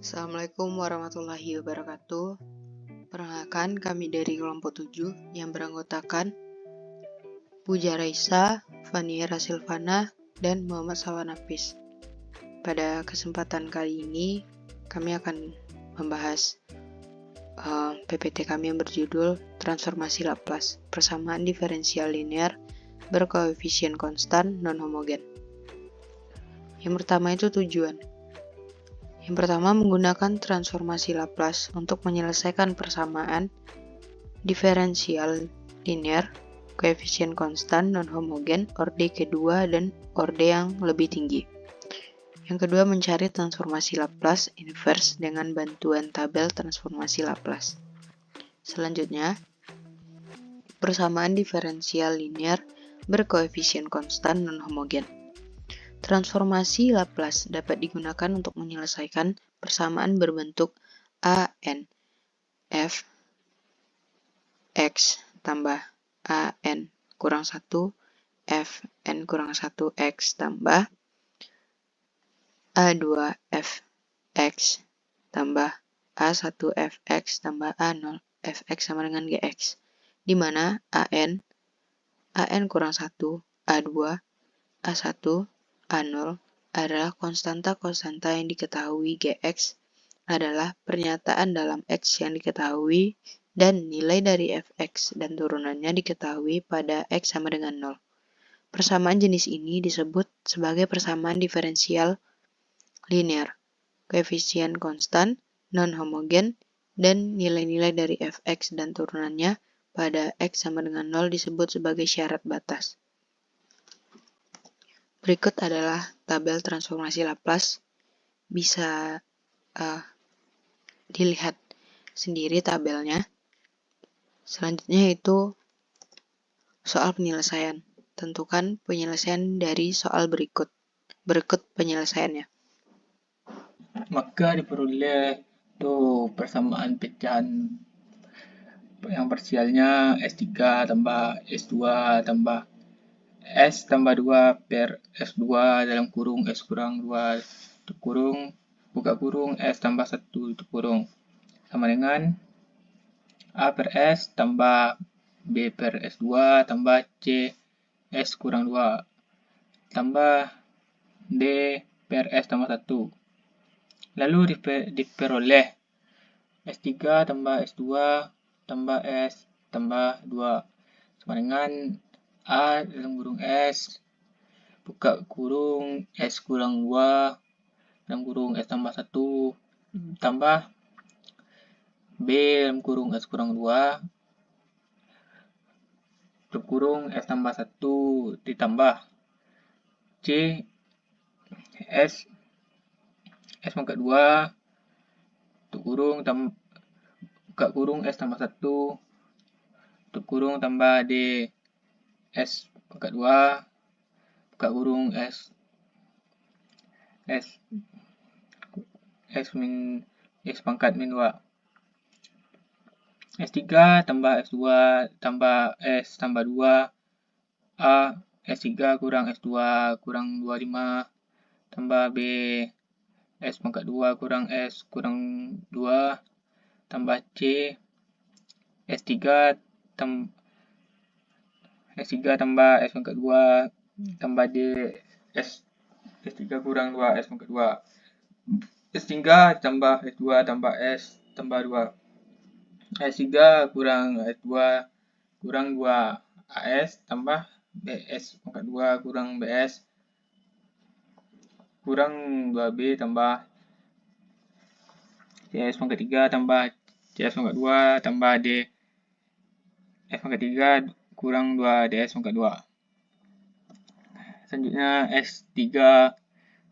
Assalamualaikum warahmatullahi wabarakatuh. Perkenalkan, kami dari kelompok 7 yang beranggotakan Puja Raisa, Faniera Silvana, dan Muhammad Sawanapis. Pada kesempatan kali ini, kami akan membahas PPT kami yang berjudul Transformasi Laplace, persamaan diferensial linear berkoefisien konstan non-homogen. Yang pertama itu tujuan. Yang pertama, menggunakan transformasi Laplace untuk menyelesaikan persamaan diferensial linear koefisien konstan non-homogen orde kedua dan orde yang lebih tinggi. Yang kedua, mencari transformasi Laplace inverse dengan bantuan tabel transformasi Laplace. Selanjutnya, persamaan diferensial linear berkoefisien konstan non-homogen. Transformasi Laplace dapat digunakan untuk menyelesaikan persamaan berbentuk AN f x tambah AN kurang 1 f n kurang 1 x tambah A2 f x tambah A1 f x tambah A0 f x sama dengan gx, di mana AN kurang 1, A2, A1, A0 adalah konstanta-konstanta yang diketahui, Gx adalah pernyataan dalam X yang diketahui, dan nilai dari Fx dan turunannya diketahui pada X sama dengan 0. Persamaan jenis ini disebut sebagai persamaan diferensial linear, koefisien konstan, non-homogen, dan nilai-nilai dari Fx dan turunannya pada X sama dengan 0 disebut sebagai syarat batas. Berikut adalah tabel transformasi Laplace. Bisa dilihat sendiri tabelnya. Selanjutnya itu soal penyelesaian. Tentukan penyelesaian dari soal berikut. Berikut penyelesaiannya. Maka diperoleh persamaan pecahan yang parsialnya S3 tambah S2 tambah S tambah 2 per S2 dalam kurung S kurang 2 tutup kurung buka kurung S tambah 1 tutup kurung sama dengan A per S tambah B per S2 tambah C S kurang 2 tambah D per S tambah 1. Lalu diperoleh S3 tambah S2 tambah S tambah 2 sama dengan A dalam kurung S buka kurung S kurang 2 dalam kurung S tambah 1 tambah B dalam kurung S kurang 2 tutup kurung S tambah 1 ditambah C S pangkat 2 tutup kurung buka kurung S tambah 1 tutup kurung tambah D S pangkat 2 buka kurung S pangkat min 2 S3 tambah S2 tambah S tambah 2 A S3 kurang S2 kurang 25 tambah B S pangkat 2 kurang S kurang 2 tambah C S3 tambah S pangkat 2 tambah D S3 kurang 2 S pangkat 2 S3 tambah S2 tambah S tambah 2 S3 kurang S2 kurang 2 AS tambah BS pangkat 2 kurang BS kurang 2B tambah CS pangkat 3 tambah CS pangkat 2 tambah D S pangkat 3 kurang 2 DS pangkat 2. Selanjutnya S3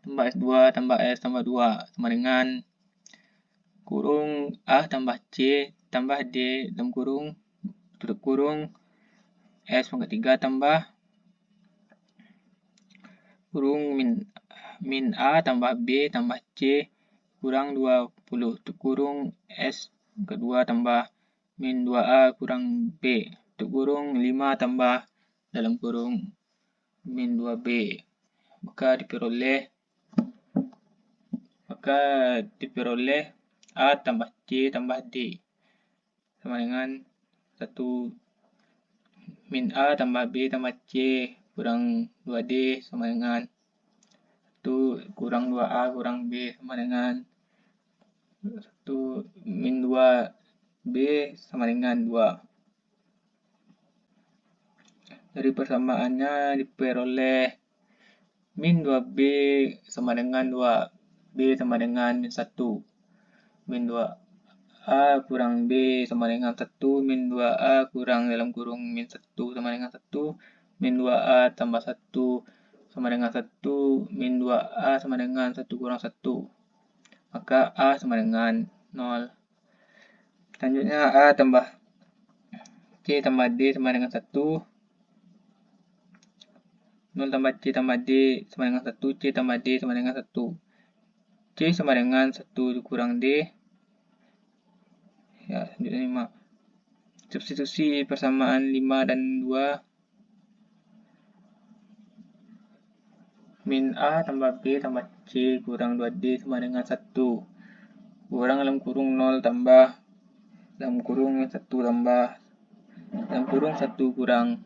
tambah S2 tambah S tambah 2 sama dengan kurung A tambah C tambah D dalam kurung tutup kurung S pangkat 3 tambah kurung min A tambah B tambah C kurang 20 tutup kurung S kedua tambah min 2A kurang B tutup kurung 5 tambah dalam kurung min 2B. Maka maka diperoleh A tambah C tambah D sama dengan 1 min A tambah B tambah C kurang 2D sama dengan 1 kurang 2A kurang B sama dengan 1 min 2B sama dengan 2. Dari persamaannya diperoleh min 2B sama dengan 2B sama dengan min 1. Min 2A kurang B sama dengan 1. Min 2A kurang dalam kurung min 1 sama dengan 1. Min 2A tambah 1 sama dengan 1. Min 2A sama dengan 1 kurang 1. Maka A sama dengan 0. Selanjutnya A tambah C tambah D sama dengan 1. 0 tambah C tambah D sama dengan 1. C tambah D sama dengan 1. C sama dengan 1 dikurang D. Ya, selanjutnya 5. Substitusi persamaan 5 dan 2. Min A tambah B tambah C kurang 2D sama dengan 1. Kurang dalam kurung 0 tambah dalam kurung 1 tambah dalam kurung 1 kurang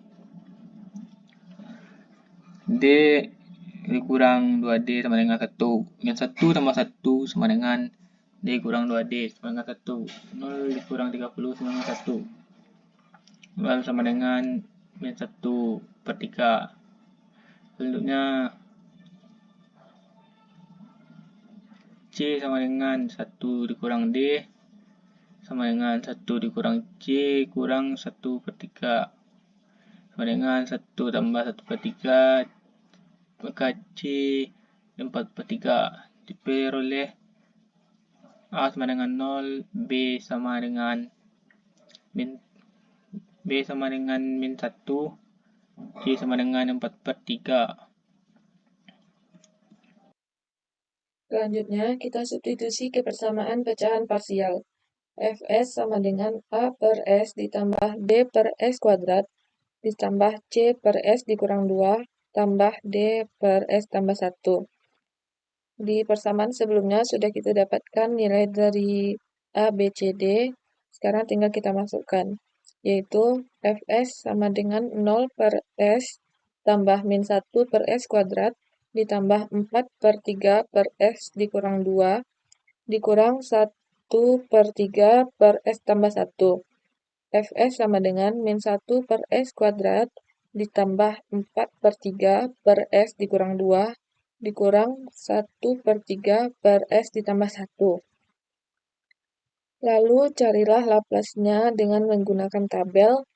D dikurang 2D sama dengan 1. Min 1 tambah 1 sama dengan D kurang 2D sama dengan 1. 0 dikurang 30 sama dengan 1. 0 sama dengan min 1 per 3. Selanjutnya C sama dengan 1 dikurang D sama dengan 1 dikurang C kurang 1 per 3 sama dengan 1 tambah 1 per 3, maka C 4 per 3 diperoleh A sama dengan 0, B sama dengan min 1, C sama dengan 4 per 3. Selanjutnya, kita substitusi kebersamaan pecahan parsial. Fs sama dengan A per S ditambah B per S kuadrat ditambah C per S dikurang 2 tambah D per S tambah 1. Di persamaan sebelumnya sudah kita dapatkan nilai dari A, B, C, D. Sekarang tinggal kita masukkan, yaitu Fs sama dengan 0 per S tambah min 1 per S kuadrat ditambah 4 per 3 per S dikurang 2 dikurang 1 per 3 per S tambah 1. Fs sama dengan min 1 per S kuadrat ditambah 4 per 3 per S dikurang 2 dikurang 1 per 3 per S ditambah 1. Lalu carilah Laplace-nya dengan menggunakan tabel.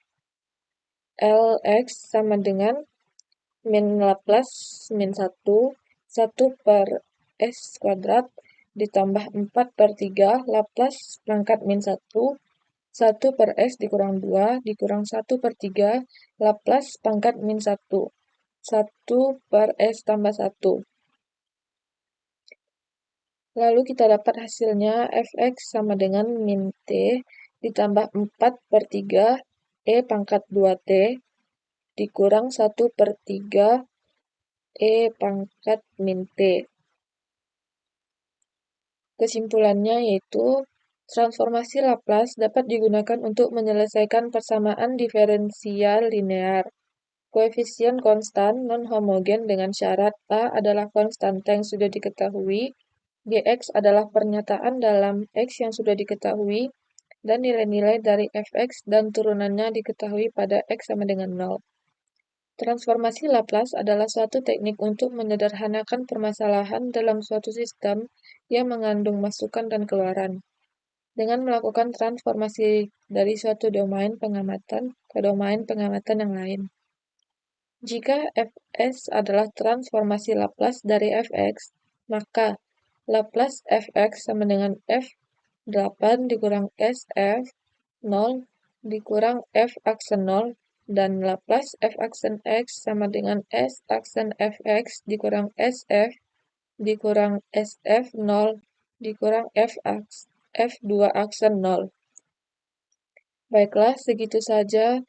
Lx sama dengan min Laplace min 1, 1 per S kuadrat ditambah 4 per 3 Laplace pangkat min 1, 1 per S dikurang 2 dikurang 1 per 3 Laplace pangkat min 1, 1 per S tambah 1. Lalu kita dapat hasilnya Fx sama dengan min T ditambah 4 per 3 E pangkat 2T dikurang 1 per 3 E pangkat min T. Kesimpulannya yaitu, transformasi Laplace dapat digunakan untuk menyelesaikan persamaan diferensial linear. Koefisien konstan non-homogen dengan syarat A adalah konstanta yang sudah diketahui, Gx adalah pernyataan dalam X yang sudah diketahui, dan nilai-nilai dari Fx dan turunannya diketahui pada X sama dengan 0. Transformasi Laplace adalah suatu teknik untuk menyederhanakan permasalahan dalam suatu sistem yang mengandung masukan dan keluaran, dengan melakukan transformasi dari suatu domain pengamatan ke domain pengamatan yang lain. Jika Fs adalah transformasi Laplace dari Fx, maka Laplace Fx sama dengan F8 dikurang SF 0 dikurang F aksen 0 dan Laplace F aksen X sama dengan S aksen Fx dikurang SF dikurang SF 0 dikurang F2 aksen 0. Baiklah, segitu saja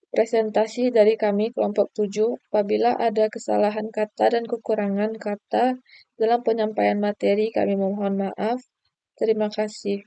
presentasi dari kami kelompok 7. Apabila ada kesalahan kata dan kekurangan kata dalam penyampaian materi, kami mohon maaf. Terima kasih.